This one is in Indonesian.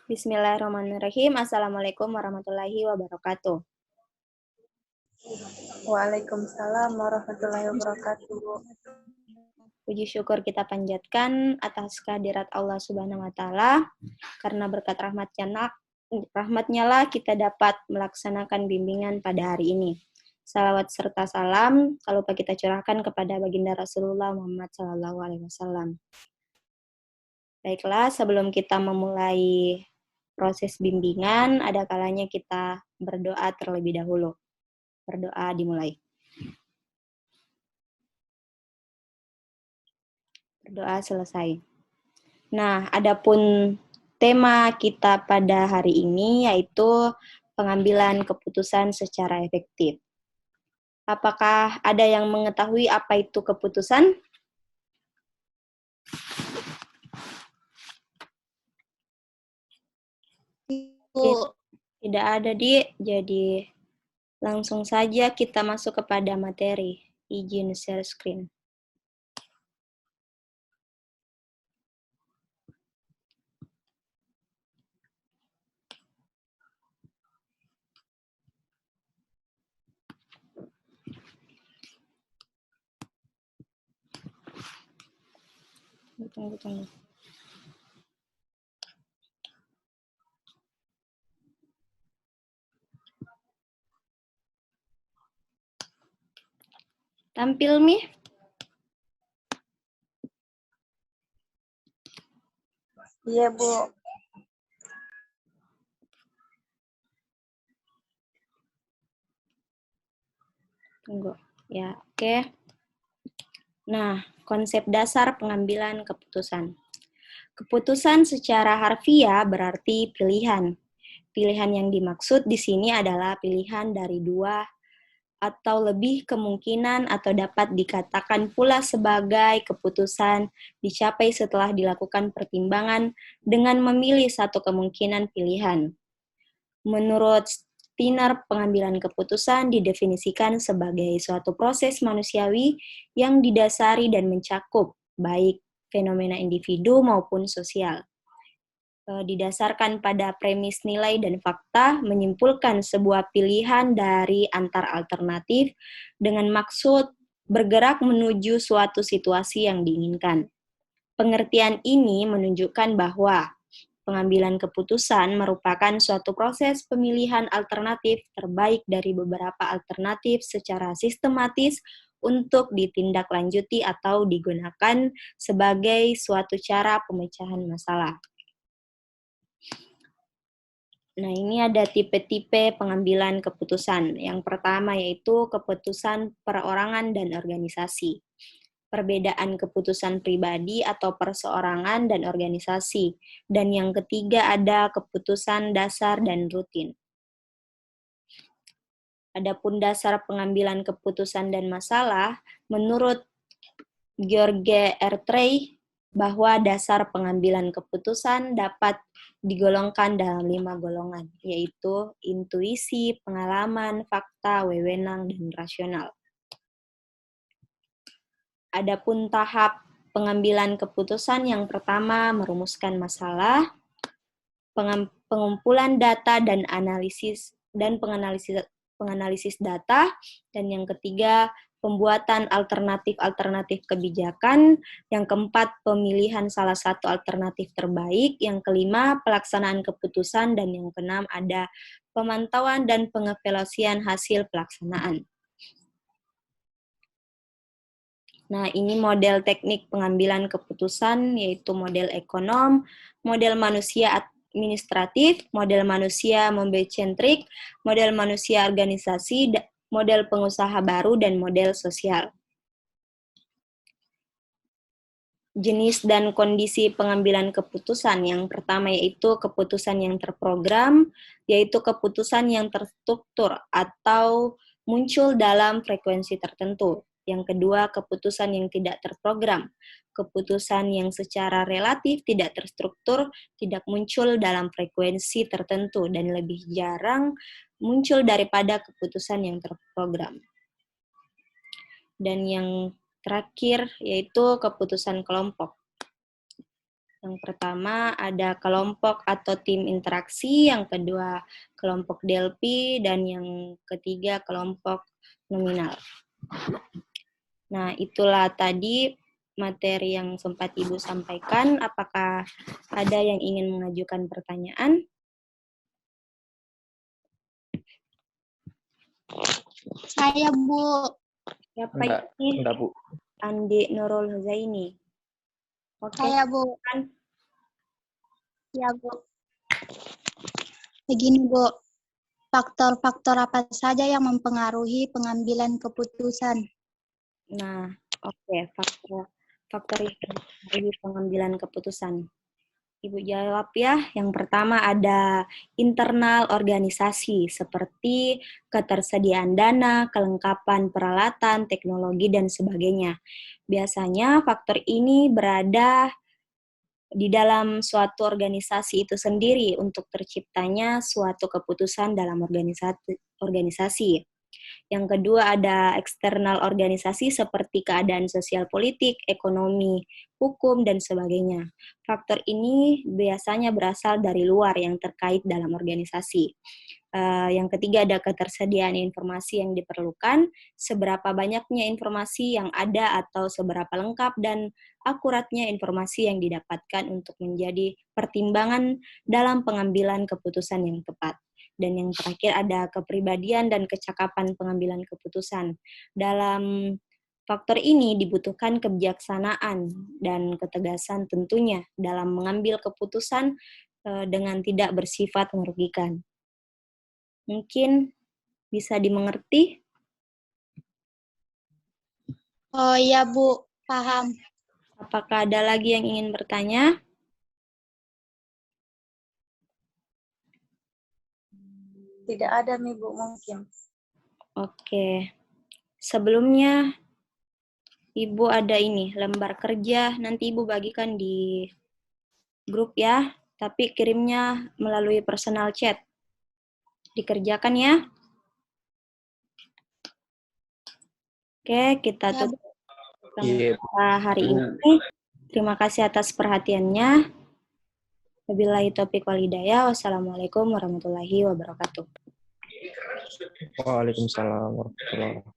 Bismillahirrahmanirrahim. Assalamualaikum warahmatullahi wabarakatuh. Waalaikumsalam warahmatullahi wabarakatuh. Puji syukur kita panjatkan atas kehadirat Allah Subhanahu wa taala, karena berkat rahmatnya lah kita dapat melaksanakan bimbingan pada hari ini. Salawat serta salam tak lupa kita curahkan kepada baginda Rasulullah Muhammad SAW. Baiklah, sebelum kita memulai proses bimbingan, ada kalanya kita berdoa terlebih dahulu. Berdoa dimulai. Berdoa selesai. Nah, adapun tema kita pada hari ini yaitu pengambilan keputusan secara efektif. Apakah ada yang mengetahui apa itu keputusan? Tidak ada, Di. Jadi langsung saja kita masuk kepada materi. Izin share screen. Tunggu. Tampil, Mi? Iya, Bu. Tunggu. Ya, oke. Nah, konsep dasar pengambilan keputusan. Keputusan secara harfiah berarti pilihan. Pilihan yang dimaksud di sini adalah pilihan dari dua atau lebih kemungkinan atau dapat dikatakan pula sebagai keputusan dicapai setelah dilakukan pertimbangan dengan memilih satu kemungkinan pilihan. Menurut Skinner, pengambilan keputusan didefinisikan sebagai suatu proses manusiawi yang didasari dan mencakup baik fenomena individu maupun sosial. Didasarkan pada premis nilai dan fakta, menyimpulkan sebuah pilihan dari antar alternatif dengan maksud bergerak menuju suatu situasi yang diinginkan. Pengertian ini menunjukkan bahwa pengambilan keputusan merupakan suatu proses pemilihan alternatif terbaik dari beberapa alternatif secara sistematis untuk ditindaklanjuti atau digunakan sebagai suatu cara pemecahan masalah. Nah, ini ada tipe-tipe pengambilan keputusan. Yang pertama yaitu keputusan perorangan dan organisasi. Perbedaan keputusan pribadi atau perseorangan dan organisasi. Dan yang ketiga ada keputusan dasar dan rutin. Adapun dasar pengambilan keputusan dan masalah, menurut George Ertrey, bahwa dasar pengambilan keputusan dapat digolongkan dalam 5 golongan, yaitu intuisi, pengalaman, fakta, wewenang, dan rasional. Adapun tahap pengambilan keputusan yang pertama merumuskan masalah, pengumpulan data dan penganalisis data, dan yang ketiga pembuatan alternatif kebijakan, yang keempat pemilihan salah satu alternatif terbaik, yang kelima pelaksanaan keputusan, dan yang keenam ada pemantauan dan pengevaluasian hasil pelaksanaan. Nah, ini model teknik pengambilan keputusan, yaitu model ekonom, model manusia administratif, model manusia membecentrik, model manusia organisasi, model pengusaha baru, dan model sosial. Jenis dan kondisi pengambilan keputusan. Yang pertama yaitu keputusan yang terprogram, yaitu keputusan yang terstruktur atau muncul dalam frekuensi tertentu. Yang kedua, keputusan yang tidak terprogram. Keputusan yang secara relatif tidak terstruktur, tidak muncul dalam frekuensi tertentu, dan lebih jarang muncul daripada keputusan yang terprogram. Dan yang terakhir yaitu keputusan kelompok. Yang pertama ada kelompok atau tim interaksi, yang kedua kelompok DLP, dan yang ketiga kelompok nominal. Nah, itulah tadi materi yang sempat Ibu sampaikan. Apakah ada yang ingin mengajukan pertanyaan? Saya, Bu. Siapa ini? Enggak, Bu. Andi Nurul Huzaini. Oke, Saya, Bu. kan? Ya, Bu. Begini, Bu. Faktor-faktor apa saja yang mempengaruhi pengambilan keputusan? Nah, oke, faktor yang mempengaruhi pengambilan keputusan. Ibu jawab ya. Yang pertama ada internal organisasi seperti ketersediaan dana, kelengkapan peralatan, teknologi, dan sebagainya. Biasanya faktor ini berada di dalam suatu organisasi itu sendiri untuk terciptanya suatu keputusan dalam organisasi. Yang kedua ada eksternal organisasi seperti keadaan sosial politik, ekonomi, hukum, dan sebagainya. Faktor ini biasanya berasal dari luar yang terkait dalam organisasi. Yang ketiga ada ketersediaan informasi yang diperlukan, seberapa banyaknya informasi yang ada atau seberapa lengkap dan akuratnya informasi yang didapatkan untuk menjadi pertimbangan dalam pengambilan keputusan yang tepat. Dan yang terakhir ada kepribadian dan kecakapan pengambilan keputusan. Dalam faktor ini dibutuhkan kebijaksanaan dan ketegasan tentunya dalam mengambil keputusan dengan tidak bersifat merugikan. Mungkin bisa dimengerti? Oh iya, Bu. Paham. Apakah ada lagi yang ingin bertanya? Tidak ada nih, Bu, mungkin. Oke. Sebelumnya, Ibu ada ini, lembar kerja. Nanti Ibu bagikan di grup ya. Tapi kirimnya melalui personal chat. Dikerjakan ya. Oke, kita Ya, tutup hari Iya. ini. Terima kasih atas perhatiannya. Wabillahi taufiq wal hidayah. Wassalamualaikum warahmatullahi wabarakatuh. Waalaikumsalam warahmatullahi wabarakatuh.